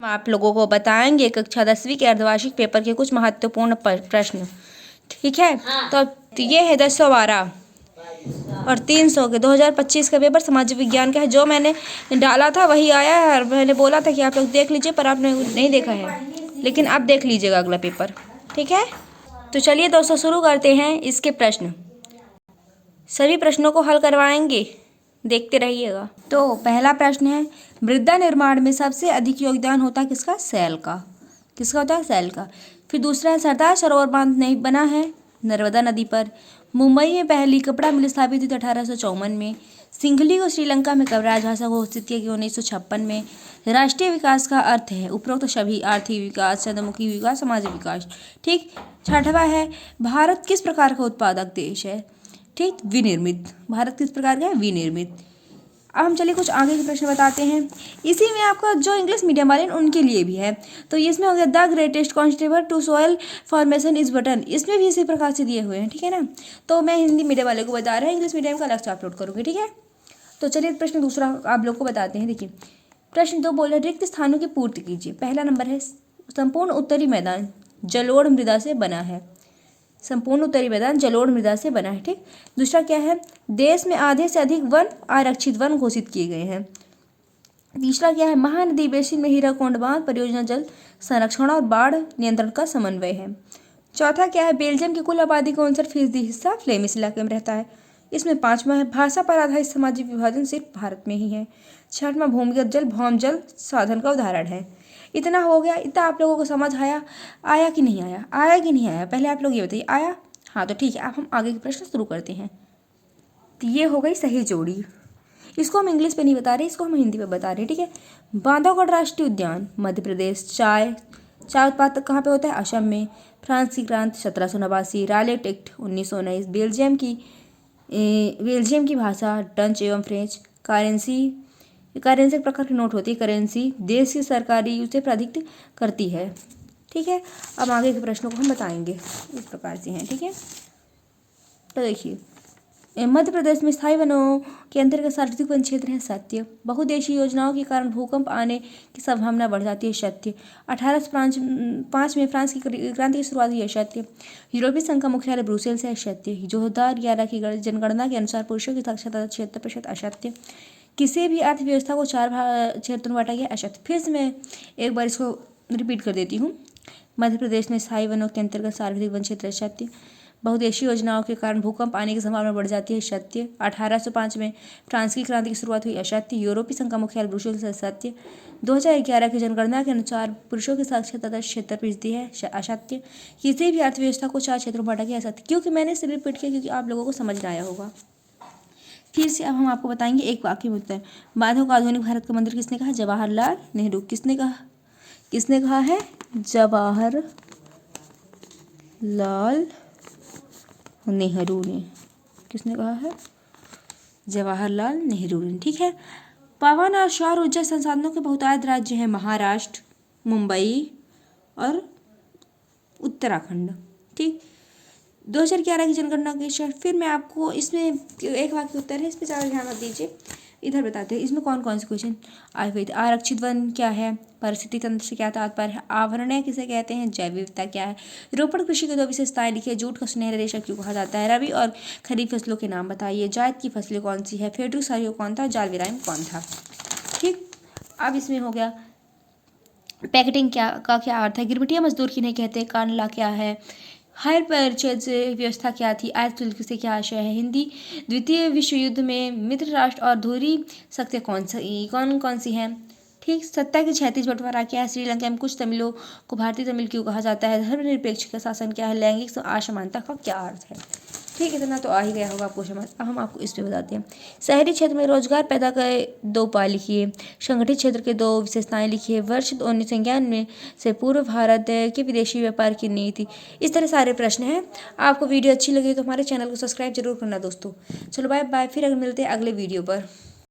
आप लोगों को बताएंगे कक्षा 10वीं के अर्धवार्षिक पेपर के कुछ महत्वपूर्ण प्रश्न। ठीक है। तो ये है 1012 और 300 के 2025 का पेपर सामाजिक विज्ञान का है। जो मैंने डाला था वही आया है और मैंने बोला था कि आप लोग देख लीजिए, पर आपने नहीं देखा है, लेकिन आप देख लीजिएगा अगला पेपर। ठीक है। तो चलिए दोस्तों शुरू करते हैं इसके प्रश्न। सभी प्रश्नों को हल करवाएंगे, देखते रहिएगा। तो पहला प्रश्न है, मृदा निर्माण में सबसे अधिक योगदान होता है किसका? सेल का। किसका होता है? सेल का। फिर दूसरा है, सरदार सरोवर बांध नहीं बना है नर्मदा नदी पर। मुंबई में पहली कपड़ा मिल स्थापित हुई थी 1854 में। सिंघली को श्रीलंका में कब राजभाषा घोषित किया गया? 1956 में। राष्ट्रीय विकास का अर्थ है उपरोक्त सभी: आर्थिक विकास, चंद्रमुखी विकास, सामाजिक विकास। ठीक। छठवां है, भारत किस प्रकार का उत्पादक देश है? ठीक, विनिर्मित। भारत किस प्रकार का है? विनिर्मित। अब हम चलिए कुछ आगे के प्रश्न बताते हैं। इसी में आपका जो इंग्लिश मीडियम वाले उनके लिए भी है। तो इसमें हो गया, the greatest constable to soil formation is button. इसमें भी इसी प्रकार से दिए हुए हैं। ठीक है ना। तो मैं हिंदी मीडियम वाले को बता रहा हूँ, इंग्लिश मीडियम का अलग से अपलोड करूँगी। ठीक है। तो चलिए प्रश्न दूसरा आप लोग को बताते हैं। देखिए प्रश्न 2 बोल रहे, रिक्त स्थानों की पूर्ति कीजिए। पहला नंबर है, संपूर्ण उत्तरी मैदान जलोढ़ मृदा से बना है। संपूर्ण उत्तरी मैदान जलोढ़ मृदा से बना है। ठीक। दूसरा क्या है, देश में आधे से अधिक वन आरक्षित वन घोषित किए गए हैं। तीसरा क्या है, महानदी बेसिन में हीराकुंड बांध परियोजना जल संरक्षण और बाढ़ नियंत्रण का समन्वय है। चौथा क्या है, बेल्जियम की कुल आबादी का 59% हिस्सा फ्लेमिश इलाके में रहता है। इसमें पांचवा है, भाषा पर आधारित सामाजिक विभाजन सिर्फ भारत में ही है। छठवां, भूमिगत जल भौम जल साधन का उदाहरण है। इतना हो गया। इतना आप लोगों को समझ आया? आया कि नहीं आया? आया कि नहीं आया? पहले आप लोग ये बताइए, आया? हाँ तो ठीक है, अब हम आगे के प्रश्न शुरू करते हैं। तो ये हो गई सही जोड़ी। इसको हम इंग्लिश पे नहीं बता रहे, इसको हम हिंदी पे बता रहे हैं। ठीक है। बांधवगढ़ राष्ट्रीय उद्यान मध्य प्रदेश। चाय उत्पादक कहाँ पे होता है? असम में। फ्रांस की क्रांति 1789। रालेट एक्ट 1919। बेल्जियम की भाषा डच एवं फ्रेंच। करेंसी एक प्रकार की नोट होती है। करेंसी देश की सरकारी उसे प्राधिकृत करती है। ठीक है। अब आगे के प्रश्नों को हम बताएंगे, इस प्रकार से हैं। ठीक है। तो देखिए, मध्य प्रदेश में स्थायी वनों के अंतर्गत सार्वजनिक वन क्षेत्र है। सत्य। बहुउद्देशीय योजनाओं के कारण भूकंप आने की संभावना बढ़ जाती है। सत्य। 1805 में फ्रांस की क्रांति की शुरुआत हुई है। सत्य। यूरोपीय संघ का मुख्यालय ब्रुसेल्स है। सत्य। 2011 की जनगणना के अनुसार पुरुषों की साक्षरता 76%। असत्य। किसी भी अर्थव्यवस्था को 4 क्षेत्रों में बांटा गया। असत्य। फिर से मैं एक बार इसको रिपीट कर देती हूँ। मध्य प्रदेश में स्थायी वनों के अंतर्गत सार्वजनिक वन क्षेत्र है। सत्य। बहुउद्देशीय योजनाओं के कारण भूकंप आने की संभावना बढ़ जाती है। सत्य। 1805 में फ्रांस की क्रांति की शुरुआत हुई। असत्य। यूरोपीय संघ का मुख्यालय ब्रुसेल्स है। सत्य। 2011 की जनगणना के अनुसार पुरुषों की साक्षरता 76% है। असत्य। किसी भी अर्थव्यवस्था को 4 क्षेत्रों में बांटा गया। असत्य। क्योंकि मैंने इसे रिपीट किया क्योंकि आप लोगों को समझ में आया होगा। फिर से अब हम आपको बताएंगे एक वाक्य में उत्तर। बांधों का आधुनिक भारत का मंदिर किसने कहा? जवाहरलाल नेहरू। किसने कहा? किसने कहा है? जवाहरलाल नेहरू ने। किसने कहा है? जवाहरलाल नेहरू ने। ठीक है। पवन और सौर ऊर्जा संसाधनों के बहुतायत राज्य हैं महाराष्ट्र, मुंबई और उत्तराखंड। ठीक। 2011 की जनगणना के अनुसार फिर मैं आपको इसमें एक वाक्य उत्तर है, इस पर ज़्यादा ध्यान मत दीजिए, इधर बताते हैं इसमें कौन कौन से क्वेश्चन आए हुए थे। आरक्षित वन क्या है? परिस्थिति तंत्र से क्या तात्पर्य है? आवरणीय किसे कहते हैं? जैव विविधता क्या है? रोपण कृषि की 2 विशेषताएं लिखिए। जूट का सुनहरा रेशा क्यों कहा जाता है? रबी और खरीफ फसलों के नाम बताइए। जायद की फसलें कौन सी है? फेड्रिक सहयोग कौन था? जाल विराम कौन था? ठीक। अब इसमें हो गया, पैकेटिंग क्या अर्थ है? गिरमिटिया मजदूर किन्हें कहते हैं? कानला क्या है? हायर परचेज व्यवस्था क्या थी? आयात शुल्क से क्या आशय है? हिंदी द्वितीय विश्व युद्ध में मित्र राष्ट्र और धुरी शक्तियाँ कौन कौन सी हैं? ठीक। सत्ता की 36 बंटवारा क्या है? श्रीलंका में कुछ तमिलों को भारतीय तमिल क्यों कहा जाता है? धर्मनिरपेक्ष का शासन क्या है? लैंगिक असमानता का क्या अर्थ है? ठीक। इतना तो आ ही गया होगा आपको समझ। अब हम आपको इस पे बताते हैं। शहरी क्षेत्र में रोजगार पैदा कर 2 उपाय लिखिए। संगठित क्षेत्र के 2 विशेषताएं लिखिए। वर्ष 1991 से पूर्व भारत के विदेशी व्यापार की नीति। इस तरह सारे प्रश्न हैं। आपको वीडियो अच्छी लगी तो हमारे चैनल को सब्सक्राइब जरूर करना दोस्तों। चलो बाय बाय, फिर अगर मिलते हैं अगले वीडियो पर।